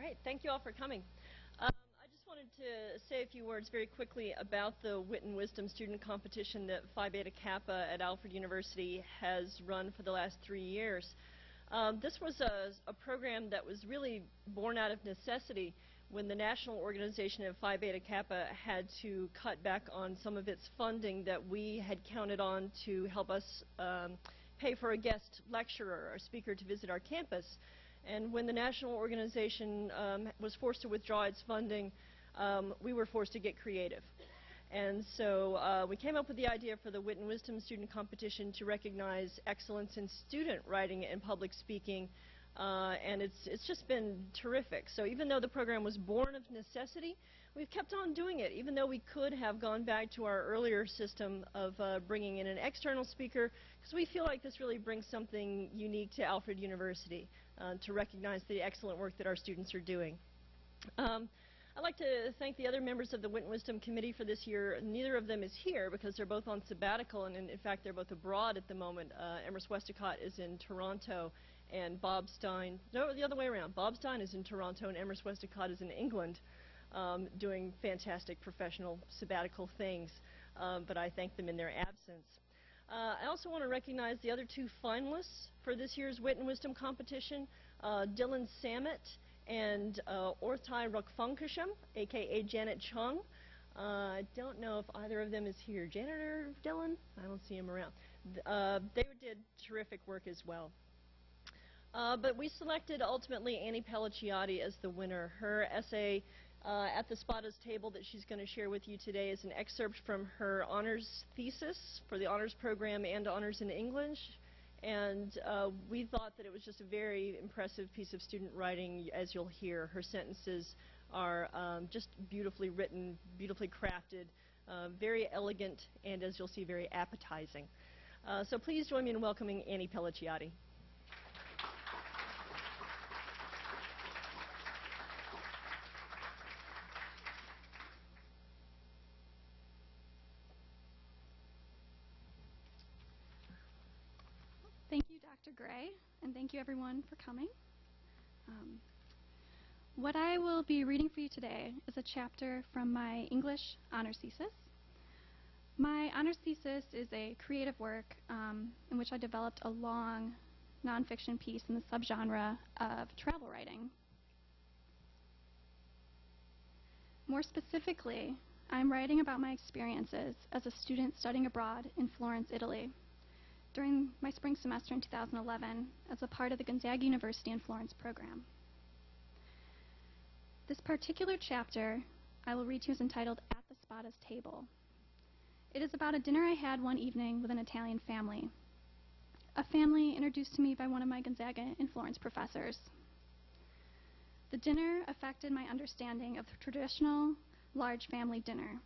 right, thank you all for coming. I just wanted to say a few words very quickly about the Wit and Wisdom student competition that Phi Beta Kappa at Alfred University has run for the last 3 years. This was a program that was really born out of necessity when the national organization of Phi Beta Kappa had to cut back on some of its funding that we had counted on to help us pay for a guest lecturer or speaker to visit our campus. And when the national organization was forced to withdraw its funding, we were forced to get creative. And so we came up with the idea for the Wit and Wisdom student competition to recognize excellence in student writing and public speaking, and it's just been terrific. So even though the program was born of necessity, we've kept on doing it, even though we could have gone back to our earlier system of bringing in an external speaker, because we feel like this really brings something unique to Alfred University to recognize the excellent work that our students are doing. I'd like to thank the other members of the Wit and Wisdom Committee for this year. Neither of them is here because they're both on sabbatical, and in fact they're both abroad at the moment. Emerson Westacott is in Toronto, and Bob Stein, no, the other way around. Bob Stein is in Toronto, and Emerson Westacott is in England, doing fantastic professional sabbatical things, but I thank them in their absence. I also want to recognize the other 2 finalists for this year's Wit and Wisdom competition, Dylan Samet and Orthai Rukfunkasham, aka Janet Chung. I don't know if either of them is here. Janet or Dylan? I don't see him around. They did terrific work as well. But we selected ultimately Annie Pelliccioti as the winner. Her essay at the Spadas table that she's going to share with you today is an excerpt from her honors thesis for the honors program and honors in English. And we thought that it was just a very impressive piece of student writing, as you'll hear. Her sentences are just beautifully written, beautifully crafted, very elegant, and as you'll see, very appetizing. So please join me in welcoming Annie Pelliccioti. Thank you, Dr. Gray, and thank you everyone for coming. What I will be reading for you today is a chapter from my English honors thesis. My honors thesis is a creative work in which I developed a long nonfiction piece in the subgenre of travel writing. More specifically, I'm writing about my experiences as a student studying abroad in Florence, Italy, during my spring semester in 2011 as a part of the Gonzaga University in Florence program. This particular chapter I will read to you is entitled At the Spadas Table. It is about a dinner I had one evening with an Italian family, a family introduced to me by one of my Gonzaga in Florence professors. The dinner affected my understanding of the traditional large family dinner.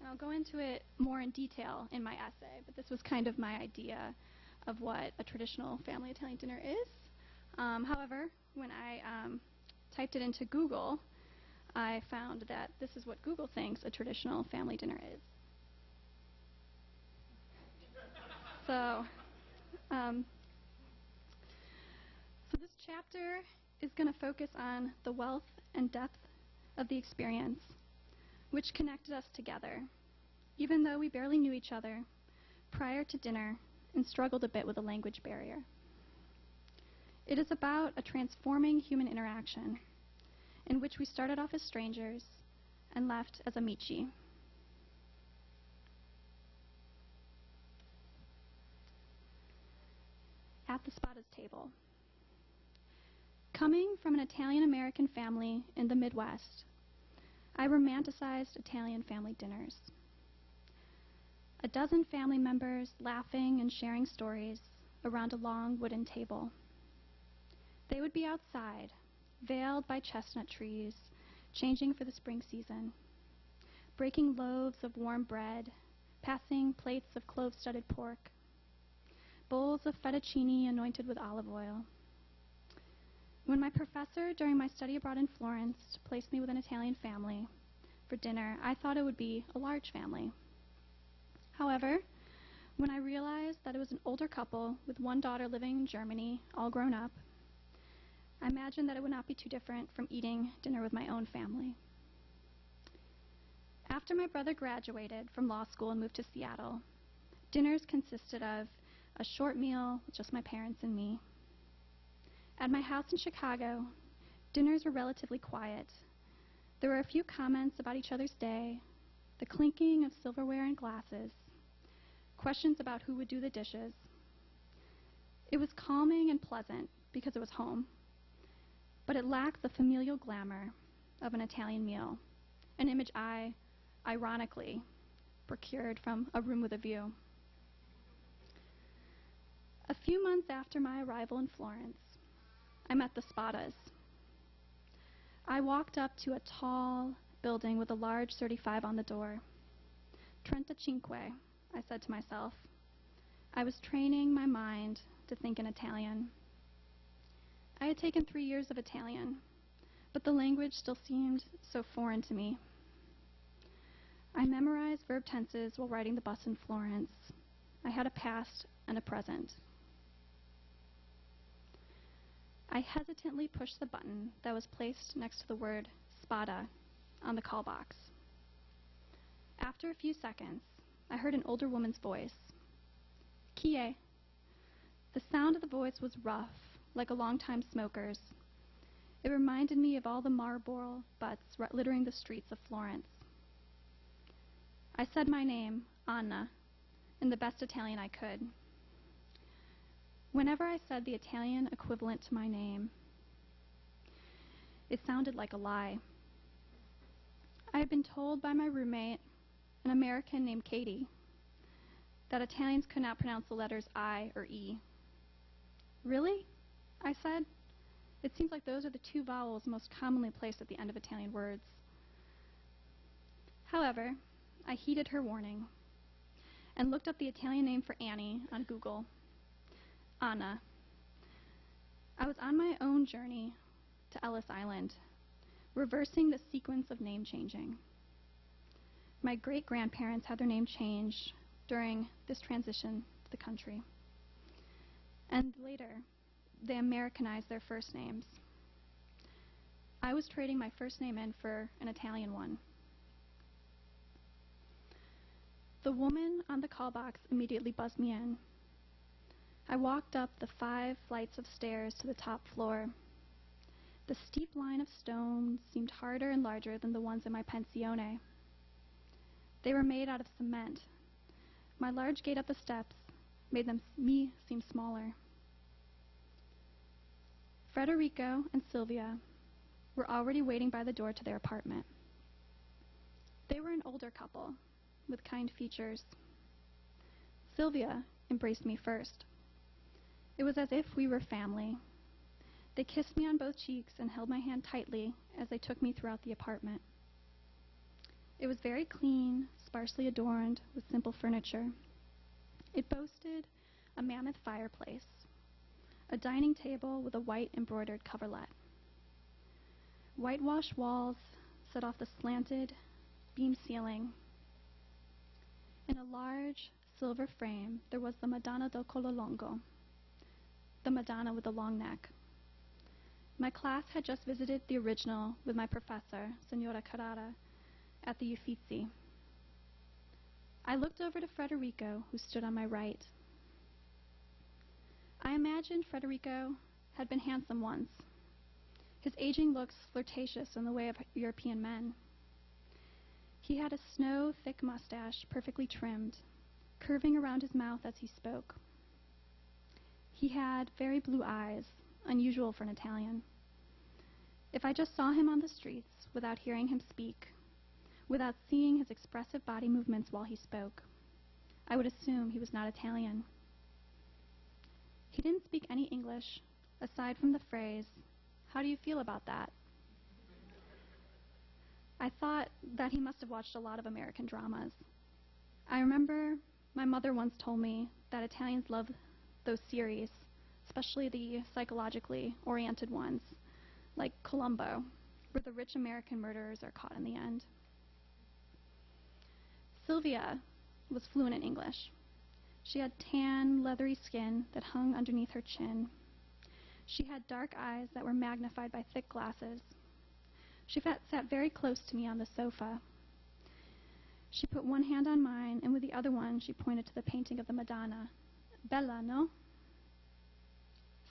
And I'll go into it more in detail in my essay, but this was kind of my idea of what a traditional family Italian dinner is. However, when I typed it into Google, I found that this is what Google thinks a traditional family dinner is. So this chapter is going to focus on the wealth and depth of the experience which connected us together, even though we barely knew each other prior to dinner and struggled a bit with a language barrier. It is about a transforming human interaction in which we started off as strangers and left as amici. At the Spadas table. Coming from an Italian-American family in the Midwest, I romanticized Italian family dinners. A dozen family members laughing and sharing stories around a long wooden table. They would be outside, veiled by chestnut trees, changing for the spring season, breaking loaves of warm bread, passing plates of clove-studded pork, bowls of fettuccine anointed with olive oil. When my professor during my study abroad in Florence placed me with an Italian family for dinner, I thought it would be a large family. However, when I realized that it was an older couple with one daughter living in Germany, all grown up, I imagined that it would not be too different from eating dinner with my own family. After my brother graduated from law school and moved to Seattle, dinners consisted of a short meal with just my parents and me. At my house in Chicago, dinners were relatively quiet. There were a few comments about each other's day, the clinking of silverware and glasses, questions about who would do the dishes. It was calming and pleasant because it was home, but it lacked the familial glamour of an Italian meal, an image I, ironically, procured from A Room with a View. A few months after my arrival in Florence, I met the Spadas. I walked up to a tall building with a large 35 on the door. "35", I said to myself. I was training my mind to think in Italian. I had taken 3 years of Italian, but the language still seemed so foreign to me. I memorized verb tenses while riding the bus in Florence. I had a past and a present. I hesitantly pushed the button that was placed next to the word Spada on the call box. After a few seconds, I heard an older woman's voice. "Chi è?" The sound of the voice was rough, like a long-time smoker's. It reminded me of all the Marlboro butts littering the streets of Florence. I said my name, Anna, in the best Italian I could. Whenever I said the Italian equivalent to my name, it sounded like a lie. I had been told by my roommate, an American named Katie, that Italians could not pronounce the letters I or E. "Really?" I said. "It seems like those are the two vowels most commonly placed at the end of Italian words." However, I heeded her warning and looked up the Italian name for Annie on Google. Anna. I was on my own journey to Ellis Island, reversing the sequence of name changing. My great-grandparents had their name changed during this transition to the country. And later, they Americanized their first names. I was trading my first name in for an Italian one. The woman on the call box immediately buzzed me in. I walked up the 5 flights of stairs to the top floor. The steep line of stones seemed harder and larger than the ones in my pensione. They were made out of cement. My large gait up the steps made me seem smaller. Federico and Sylvia were already waiting by the door to their apartment. They were an older couple with kind features. Sylvia embraced me first. It was as if we were family. They kissed me on both cheeks and held my hand tightly as they took me throughout the apartment. It was very clean, sparsely adorned with simple furniture. It boasted a mammoth fireplace, a dining table with a white embroidered coverlet. Whitewashed walls set off the slanted beam ceiling. In a large silver frame, there was the Madonna del Collo Lungo, the Madonna with the long neck. My class had just visited the original with my professor, Signora Carrara, at the Uffizi. I looked over to Federico, who stood on my right. I imagined Federico had been handsome once. His aging looks flirtatious in the way of European men. He had a snow-thick mustache, perfectly trimmed, curving around his mouth as he spoke. He had very blue eyes, unusual for an Italian. If I just saw him on the streets without hearing him speak, without seeing his expressive body movements while he spoke, I would assume he was not Italian. He didn't speak any English, aside from the phrase, "How do you feel about that?" I thought that he must have watched a lot of American dramas. I remember my mother once told me that Italians love those series, especially the psychologically oriented ones, like Columbo, where the rich American murderers are caught in the end. Sylvia was fluent in English. She had tan, leathery skin that hung underneath her chin. She had dark eyes that were magnified by thick glasses. She sat very close to me on the sofa. She put one hand on mine, and with the other one she pointed to the painting of the Madonna. Bella, no?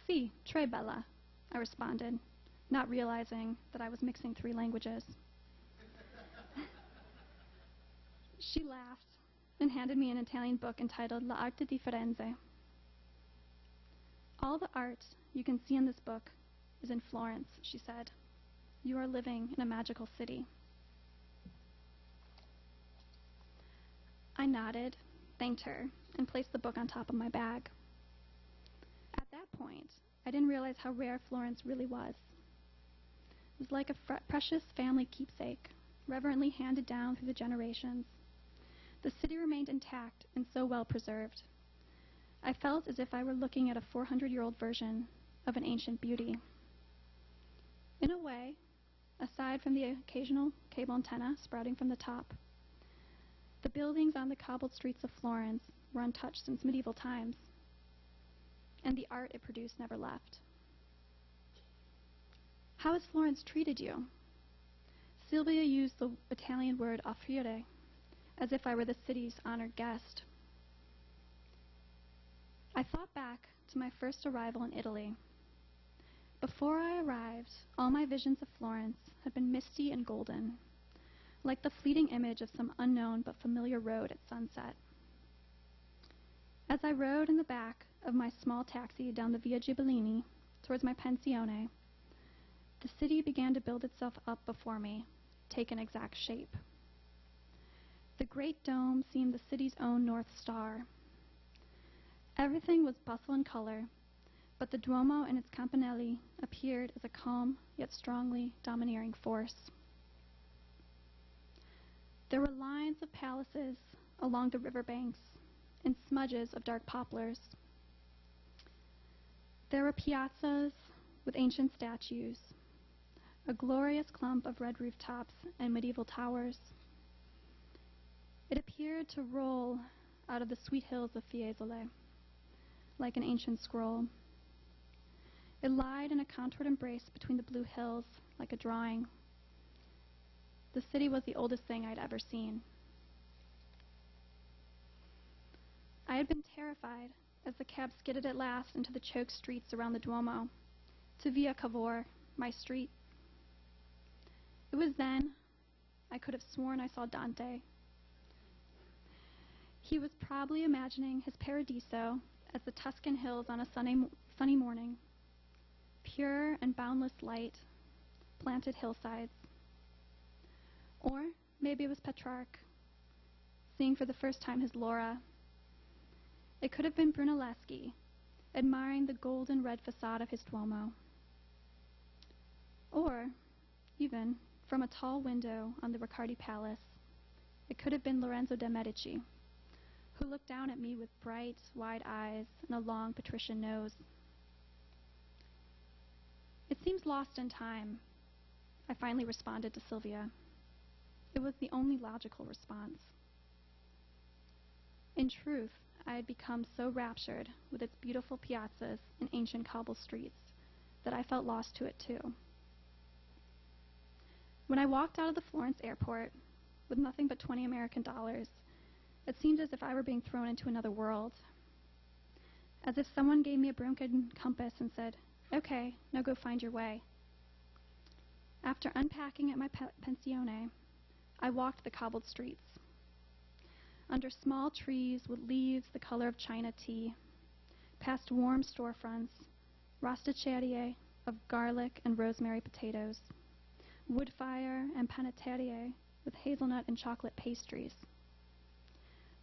Si, tre bella, I responded, not realizing that I was mixing 3 languages. She laughed and handed me an Italian book entitled L'arte di Firenze. All the art you can see in this book is in Florence, she said. You are living in a magical city. I nodded, thanked her, and placed the book on top of my bag. At that point, I didn't realize how rare Florence really was. It was like a precious family keepsake, reverently handed down through the generations. The city remained intact and so well preserved. I felt as if I were looking at a 400-year-old version of an ancient beauty. In a way, aside from the occasional cable antenna sprouting from the top, the buildings on the cobbled streets of Florence were untouched since medieval times, and the art it produced never left. How has Florence treated you? Sylvia used the Italian word offrire, as if I were the city's honored guest. I thought back to my first arrival in Italy. Before I arrived, all my visions of Florence had been misty and golden, like the fleeting image of some unknown but familiar road at sunset. As I rode in the back of my small taxi down the Via Ghibellini towards my pensione, the city began to build itself up before me, take an exact shape. The great dome seemed the city's own North Star. Everything was bustle and color, but the Duomo and its campanelli appeared as a calm yet strongly domineering force. There were lines of palaces along the riverbanks and smudges of dark poplars. There were piazzas with ancient statues, a glorious clump of red rooftops and medieval towers. It appeared to roll out of the sweet hills of Fiesole, like an ancient scroll. It lied in a contoured embrace between the blue hills, like a drawing. The city was the oldest thing I'd ever seen. I had been terrified as the cab skidded at last into the choked streets around the Duomo, to Via Cavour, my street. It was then I could have sworn I saw Dante. He was probably imagining his Paradiso as the Tuscan hills on a sunny morning, pure and boundless light, planted hillsides. Or maybe it was Petrarch, seeing for the first time his Laura. It could have been Brunelleschi, admiring the golden red facade of his Duomo. Or, even, from a tall window on the Riccardi Palace, it could have been Lorenzo de' Medici, who looked down at me with bright, wide eyes and a long patrician nose. It seems lost in time, I finally responded to Sylvia. It was the only logical response. In truth, I had become so raptured with its beautiful piazzas and ancient cobble streets that I felt lost to it too. When I walked out of the Florence airport with nothing but $20 American, it seemed as if I were being thrown into another world. As if someone gave me a broken compass and said, "Okay, now go find your way." After unpacking at my pensione, I walked the cobbled streets. Under small trees with leaves the color of China tea, past warm storefronts, rosticcerie of garlic and rosemary potatoes, wood fire and panetterie with hazelnut and chocolate pastries.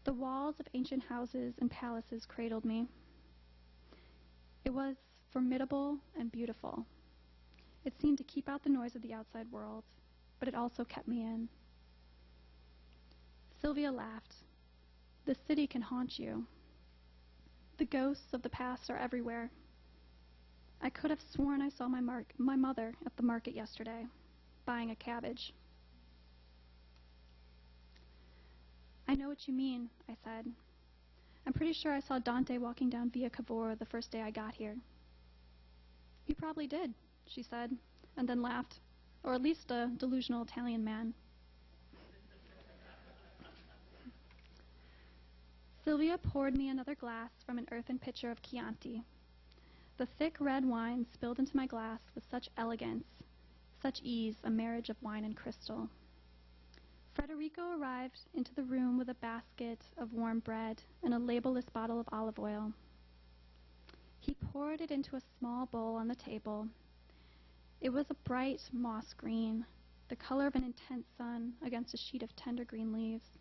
The walls of ancient houses and palaces cradled me. It was formidable and beautiful. It seemed to keep out the noise of the outside world, but it also kept me in. Sylvia laughed. The city can haunt you. The ghosts of the past are everywhere. I could have sworn I saw my mother at the market yesterday, buying a cabbage. I know what you mean, I said. I'm pretty sure I saw Dante walking down Via Cavour the first day I got here. "You probably did," she said, and then laughed. "Or at least a delusional Italian man." Sylvia poured me another glass from an earthen pitcher of Chianti. The thick red wine spilled into my glass with such elegance, such ease, a marriage of wine and crystal. Federico arrived into the room with a basket of warm bread and a labelless bottle of olive oil. He poured it into a small bowl on the table. It was a bright moss green, the color of an intense sun against a sheet of tender green leaves.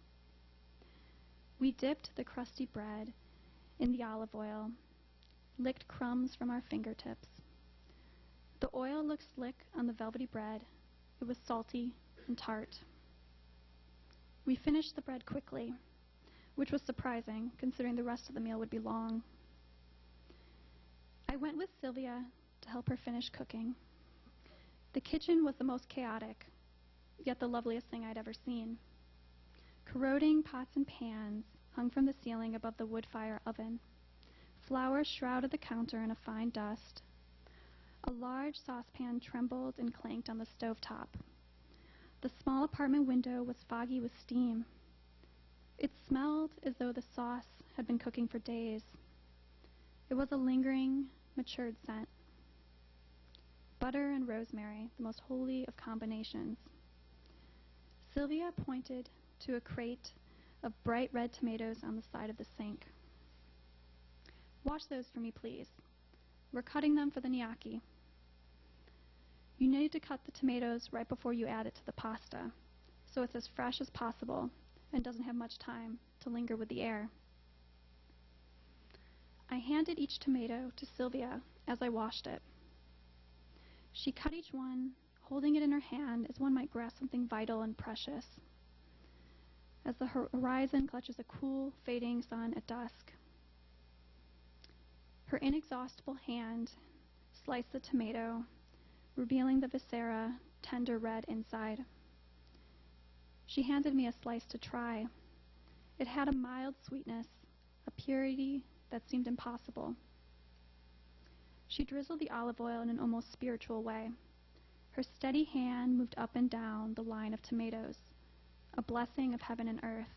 We dipped the crusty bread in the olive oil, licked crumbs from our fingertips. The oil looked slick on the velvety bread. It was salty and tart. We finished the bread quickly, which was surprising, considering the rest of the meal would be long. I went with Sylvia to help her finish cooking. The kitchen was the most chaotic, yet the loveliest thing I'd ever seen. Corroding pots and pans hung from the ceiling above the wood fire oven. Flour shrouded the counter in a fine dust. A large saucepan trembled and clanked on the stovetop. The small apartment window was foggy with steam. It smelled as though the sauce had been cooking for days. It was a lingering, matured scent. Butter and rosemary, the most holy of combinations. Sylvia pointed to a crate of bright red tomatoes on the side of the sink. "Wash those for me, please. We're cutting them for the gnocchi. You need to cut the tomatoes right before you add it to the pasta, so it's as fresh as possible and doesn't have much time to linger with the air." I handed each tomato to Sylvia as I washed it. She cut each one, holding it in her hand as one might grasp something vital and precious. As the horizon clutches a cool, fading sun at dusk. Her inexhaustible hand sliced the tomato, revealing the viscera, tender red inside. She handed me a slice to try. It had a mild sweetness, a purity that seemed impossible. She drizzled the olive oil in an almost spiritual way. Her steady hand moved up and down the line of tomatoes, a blessing of heaven and earth.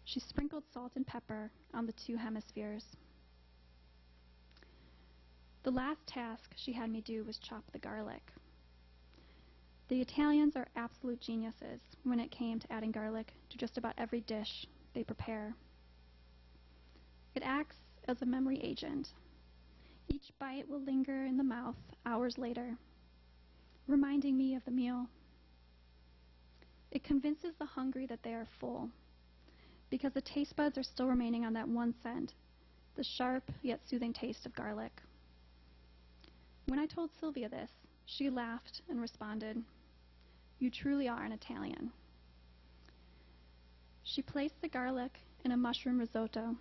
She sprinkled salt and pepper on the two hemispheres. The last task she had me do was chop the garlic. The Italians are absolute geniuses when it came to adding garlic to just about every dish they prepare. It acts as a memory agent. Each bite will linger in the mouth hours later, reminding me of the meal. It convinces the hungry that they are full, because the taste buds are still remaining on that one scent, the sharp yet soothing taste of garlic. When I told Sylvia this, she laughed and responded, "You truly are an Italian." She placed the garlic in a mushroom risotto.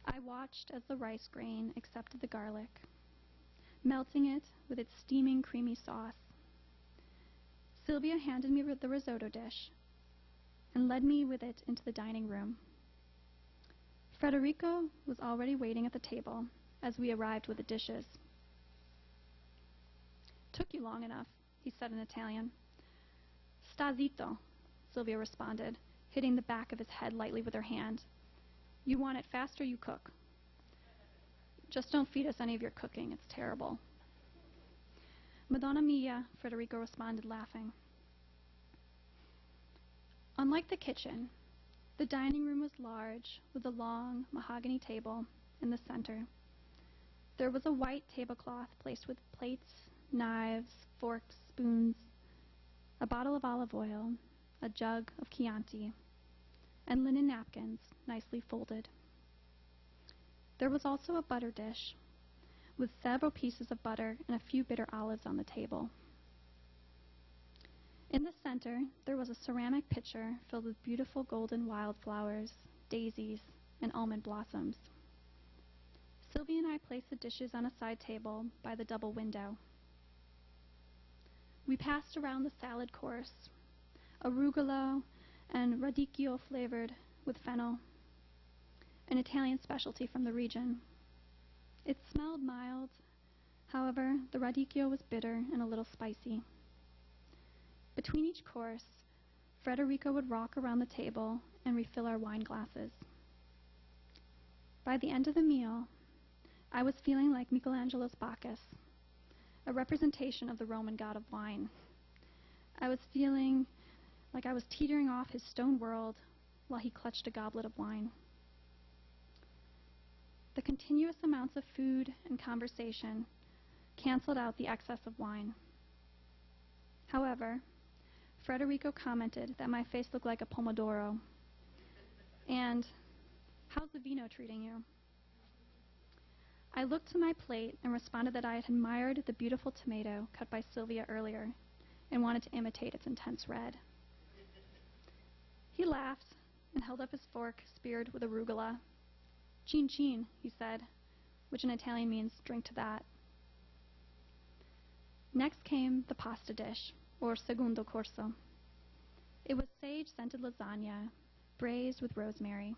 I watched as the rice grain accepted the garlic, melting it with its steaming, creamy sauce. Sylvia handed me the risotto dish and led me with it into the dining room. Federico was already waiting at the table as we arrived with the dishes. "Took you long enough," he said in Italian. "Sta zitto," Sylvia responded, hitting the back of his head lightly with her hand. "You want it faster, you cook. Just don't feed us any of your cooking. It's terrible." "Madonna mia," Federico responded, laughing. Unlike the kitchen, the dining room was large, with a long mahogany table in the center. There was a white tablecloth placed with plates, knives, forks, spoons, a bottle of olive oil, a jug of Chianti, and linen napkins nicely folded. There was also a butter dish, with several pieces of butter and a few bitter olives on the table. In the center, there was a ceramic pitcher filled with beautiful golden wildflowers, daisies, and almond blossoms. Sylvia and I placed the dishes on a side table by the double window. We passed around the salad course, arugula and radicchio flavored with fennel, an Italian specialty from the region. It smelled mild However, the radicchio was bitter and a little spicy. Between each course, Federico would rock around the table and refill our wine glasses. By the end of the meal, I was feeling like Michelangelo's Bacchus, a representation of the Roman god of wine. I was feeling like I was teetering off his stone world while he clutched a goblet of wine. The continuous amounts of food and conversation canceled out the excess of wine. However, Federico commented that my face looked like a pomodoro. And, how's the vino treating you? I looked to my plate and responded that I had admired the beautiful tomato cut by Sylvia earlier and wanted to imitate its intense red. He laughed and held up his fork speared with arugula. Cin cin, he said, which in Italian means drink to that. Next came the pasta dish, or secondo corso. It was sage-scented lasagna, braised with rosemary.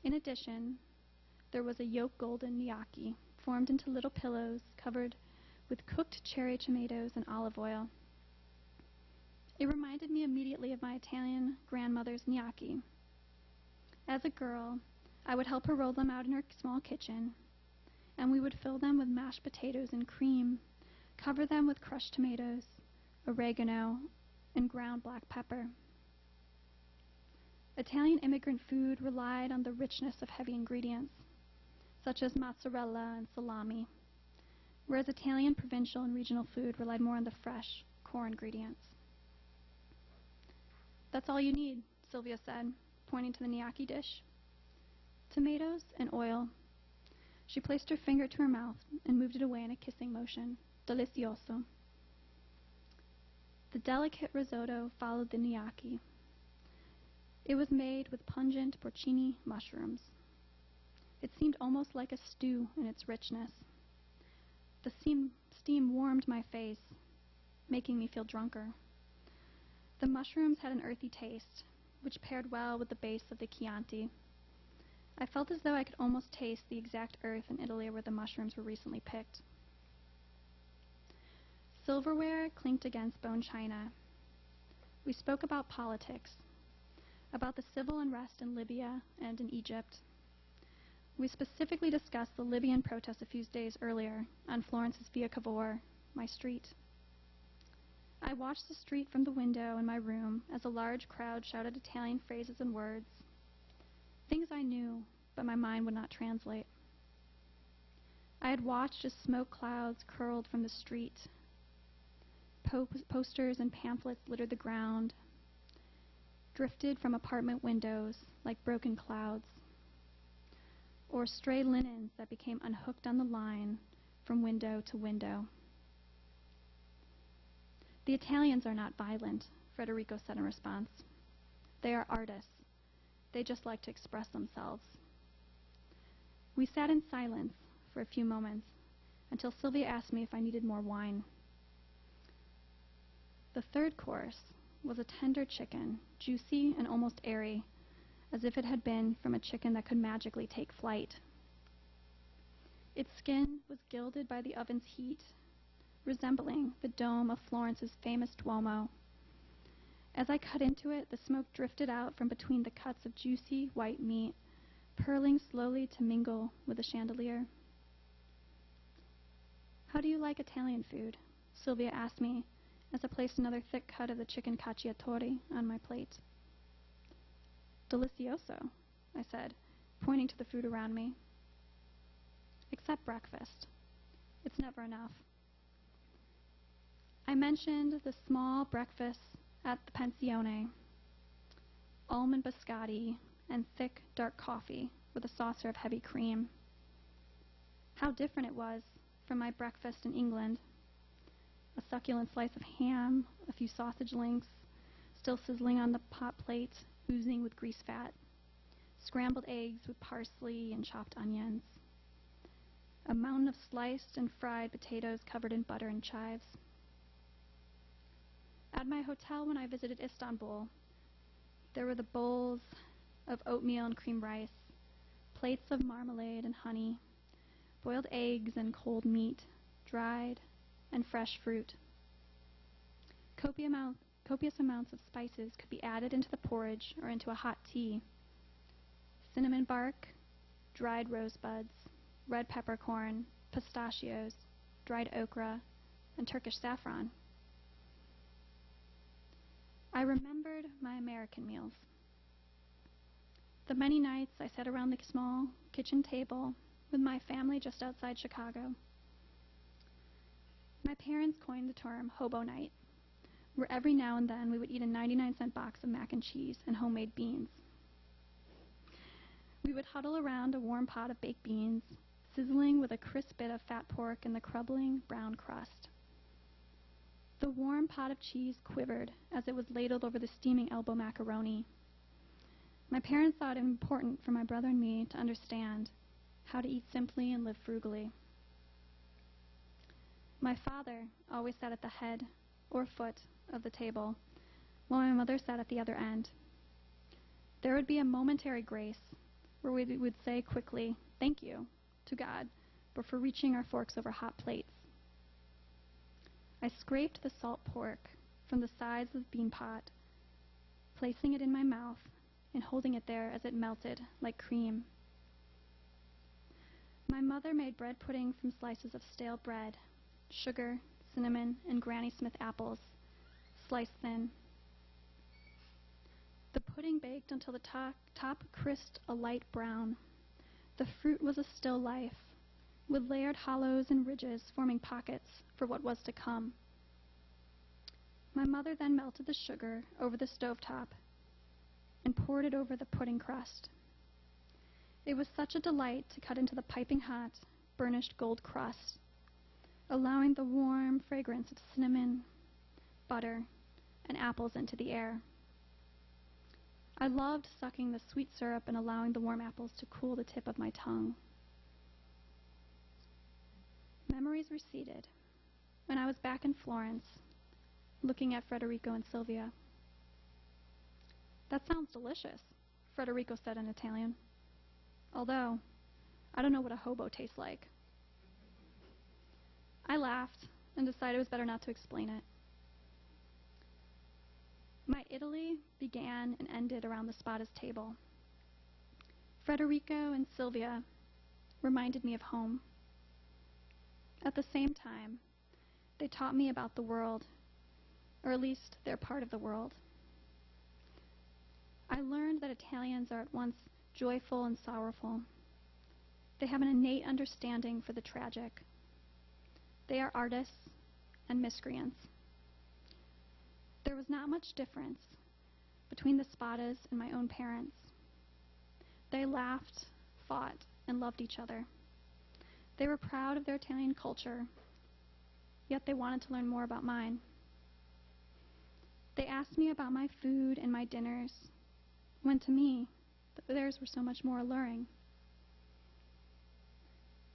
In addition, there was a yolk golden gnocchi, formed into little pillows covered with cooked cherry tomatoes and olive oil. It reminded me immediately of my Italian grandmother's gnocchi. As a girl, I would help her roll them out in her small kitchen, and we would fill them with mashed potatoes and cream, cover them with crushed tomatoes, oregano, and ground black pepper. Italian immigrant food relied on the richness of heavy ingredients, such as mozzarella and salami, whereas Italian provincial and regional food relied more on the fresh, core ingredients. That's all you need, Sylvia said, pointing to the gnocchi dish. Tomatoes and oil. She placed her finger to her mouth and moved it away in a kissing motion. Delicioso. The delicate risotto followed the gnocchi. It was made with pungent porcini mushrooms. It seemed almost like a stew in its richness. The steam warmed my face, making me feel drunker. The mushrooms had an earthy taste, which paired well with the base of the Chianti. I felt as though I could almost taste the exact earth in Italy where the mushrooms were recently picked. Silverware clinked against bone china. We spoke about politics, about the civil unrest in Libya and in Egypt. We specifically discussed the Libyan protests a few days earlier on Florence's Via Cavour, my street. I watched the street from the window in my room as a large crowd shouted Italian phrases and words, things I knew, but my mind would not translate. I had watched as smoke clouds curled from the street. Posters and pamphlets littered the ground, drifted from apartment windows like broken clouds, or stray linens that became unhooked on the line from window to window. The Italians are not violent, Federico said in response. They are artists. They just like to express themselves. We sat in silence for a few moments until Sylvia asked me if I needed more wine. The third course was a tender chicken, juicy and almost airy, as if it had been from a chicken that could magically take flight. Its skin was gilded by the oven's heat, resembling the dome of Florence's famous Duomo. As I cut into it, the smoke drifted out from between the cuts of juicy white meat, purling slowly to mingle with the chandelier. How do you like Italian food? Sylvia asked me as I placed another thick cut of the chicken cacciatore on my plate. Delicioso, I said, pointing to the food around me. Except breakfast. It's never enough. I mentioned the small breakfasts at the pensione, almond biscotti, and thick, dark coffee with a saucer of heavy cream. How different it was from my breakfast in England. A succulent slice of ham, a few sausage links, still sizzling on the pot plate, oozing with grease fat, scrambled eggs with parsley and chopped onions, a mountain of sliced and fried potatoes covered in butter and chives. At my hotel when I visited Istanbul, there were the bowls of oatmeal and cream rice, plates of marmalade and honey, boiled eggs and cold meat, dried and fresh fruit. Copious amounts of spices could be added into the porridge or into a hot tea. Cinnamon bark, dried rosebuds, red peppercorn, pistachios, dried okra, and Turkish saffron. I remembered my American meals. The many nights I sat around the small kitchen table with my family just outside Chicago. My parents coined the term hobo night, where every now and then we would eat a 99-cent box of mac and cheese and homemade beans. We would huddle around a warm pot of baked beans, sizzling with a crisp bit of fat pork in the crumbling brown crust. The warm pot of cheese quivered as it was ladled over the steaming elbow macaroni. My parents thought it important for my brother and me to understand how to eat simply and live frugally. My father always sat at the head or foot of the table, while my mother sat at the other end. There would be a momentary grace where we would say quickly, "Thank you," to God, before reaching our forks over hot plates. I scraped the salt pork from the sides of the bean pot, placing it in my mouth and holding it there as it melted like cream. My mother made bread pudding from slices of stale bread, sugar, cinnamon, and Granny Smith apples, sliced thin. The pudding baked until the top crisped a light brown. The fruit was a still life, with layered hollows and ridges forming pockets for what was to come. My mother then melted the sugar over the stovetop and poured it over the pudding crust. It was such a delight to cut into the piping hot, burnished gold crust, allowing the warm fragrance of cinnamon, butter, and apples into the air. I loved sucking the sweet syrup and allowing the warm apples to cool the tip of my tongue. Memories receded when I was back in Florence, looking at Federico and Sylvia. "That sounds delicious," Federico said in Italian. Although, I don't know what a hobo tastes like. I laughed and decided it was better not to explain it. My Italy began and ended around the Spadas table. Federico and Sylvia reminded me of home. At the same time, they taught me about the world, or at least their part of the world. I learned that Italians are at once joyful and sorrowful. They have an innate understanding for the tragic. They are artists and miscreants. There was not much difference between the Spadas and my own parents. They laughed, fought, and loved each other. They were proud of their Italian culture, yet they wanted to learn more about mine. They asked me about my food and my dinners, when to me, theirs were so much more alluring.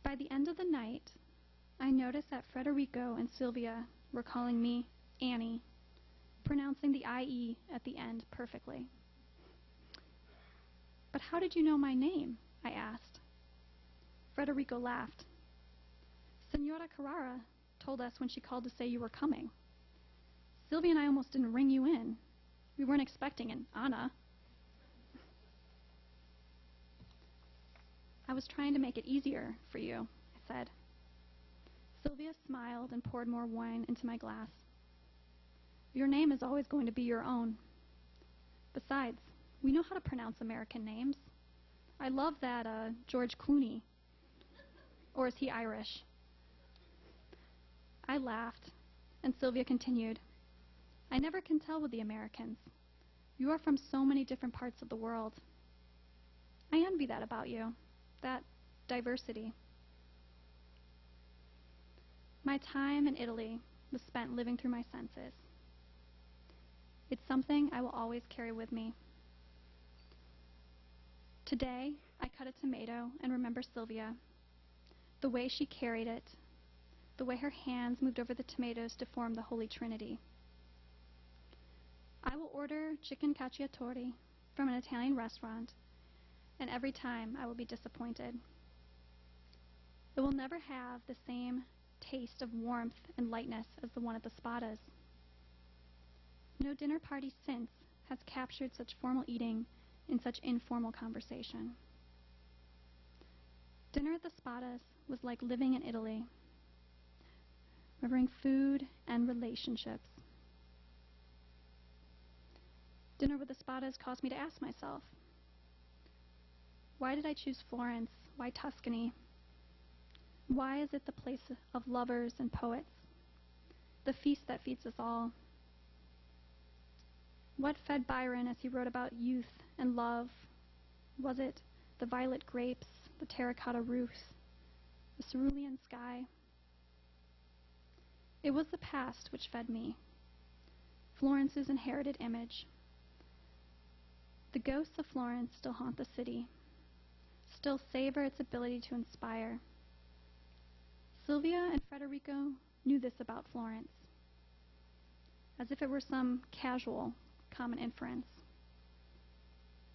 By the end of the night, I noticed that Federico and Sylvia were calling me Annie, pronouncing the IE at the end perfectly. "But how did you know my name?" I asked. Federico laughed. "Signora Carrara told us when she called to say you were coming. Sylvia and I almost didn't ring you in. We weren't expecting an Anna." "I was trying to make it easier for you," I said. Sylvia smiled and poured more wine into my glass. "Your name is always going to be your own. Besides, we know how to pronounce American names. I love that George Clooney. Or is he Irish?" I laughed, and Sylvia continued, "I never can tell with the Americans. You are from so many different parts of the world. I envy that about you, that diversity." My time in Italy was spent living through my senses. It's something I will always carry with me. Today, I cut a tomato and remember Sylvia, the way she carried it, the way her hands moved over the tomatoes to form the Holy Trinity. I will order chicken cacciatore from an Italian restaurant, and every time I will be disappointed. It will never have the same taste of warmth and lightness as the one at the Spadas. No dinner party since has captured such formal eating in such informal conversation. Dinner at the Spadas was like living in Italy, revering food and relationships. Dinner with the Spadas caused me to ask myself, why did I choose Florence? Why Tuscany? Why is it the place of lovers and poets, the feast that feeds us all? What fed Byron as he wrote about youth and love? Was it the violet grapes, the terracotta roofs, the cerulean sky? It was the past which fed me, Florence's inherited image. The ghosts of Florence still haunt the city, still savor its ability to inspire. Sylvia and Federico knew this about Florence, as if it were some casual, common inference.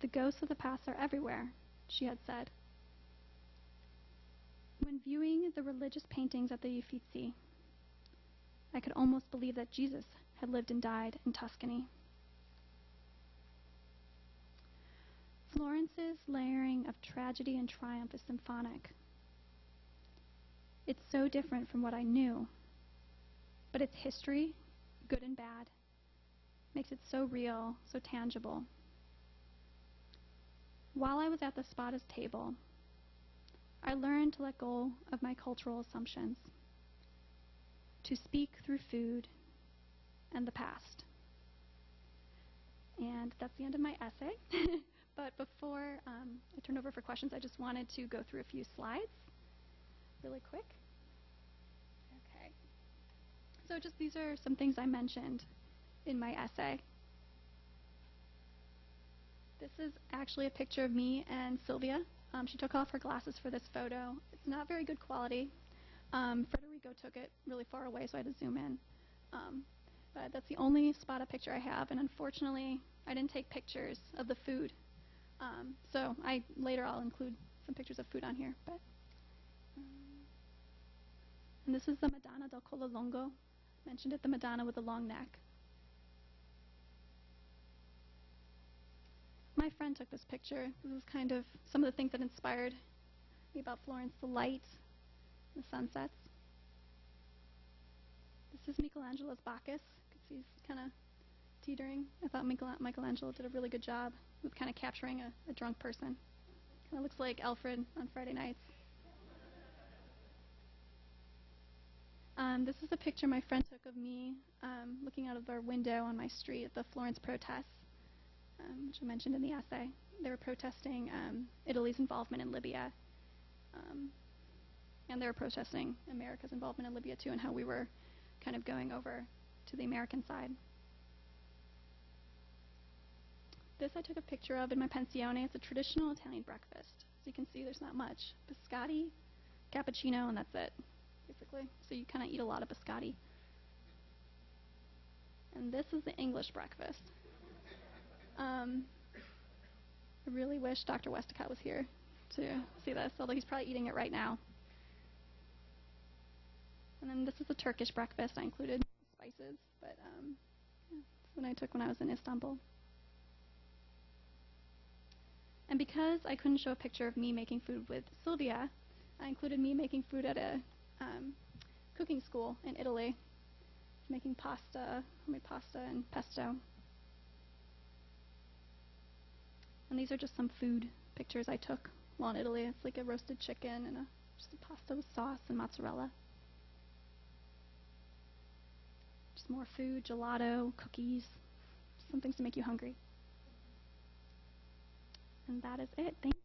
The ghosts of the past are everywhere, she had said. When viewing the religious paintings at the Uffizi, I could almost believe that Jesus had lived and died in Tuscany. Florence's layering of tragedy and triumph is symphonic. It's so different from what I knew, but its history, good and bad, makes it so real, so tangible. While I was at the Spadas table, I learned to let go of my cultural assumptions, to speak through food and the past. And that's the end of my essay. But before I turn over for questions, I just wanted to go through a few slides really quick. Okay. So just these are some things I mentioned in my essay. This is actually a picture of me and Sylvia. She took off her glasses for this photo. It's not very good quality. Federico took it really far away, so I had to zoom in. But that's the only Spada picture I have, and unfortunately, I didn't take pictures of the food. So later I'll include some pictures of food on here. But and this is the Madonna del Collo Lungo. Mentioned it, the Madonna with the long neck. My friend took this picture. This is kind of some of the things that inspired me about Florence, the light, the sunsets. This is Michelangelo's Bacchus. You can see he's kind of teetering. I thought Michelangelo did a really good job with kind of capturing a drunk person. Kind of looks like Alfred on Friday nights. This is a picture my friend took of me looking out of our window on my street at the Florence protests, which I mentioned in the essay. They were protesting Italy's involvement in Libya, and they were protesting America's involvement in Libya too, and how we were kind of going over to the American side. This I took a picture of in my pensione. It's a traditional Italian breakfast. As you can see, there's not much. Biscotti, cappuccino, and that's it, basically. So you kind of eat a lot of biscotti. And this is the English breakfast. I really wish Dr. Westacott was here to see this, although he's probably eating it right now. And then this is the Turkish breakfast. I included spices, but yeah, that's what I took when I was in Istanbul. And because I couldn't show a picture of me making food with Sylvia, I included me making food at a cooking school in Italy, making pasta, homemade pasta and pesto. And these are just some food pictures I took while in Italy. It's like a roasted chicken and just a pasta with sauce and mozzarella. Just more food, gelato, cookies, some things to make you hungry. And that is it. Thank you.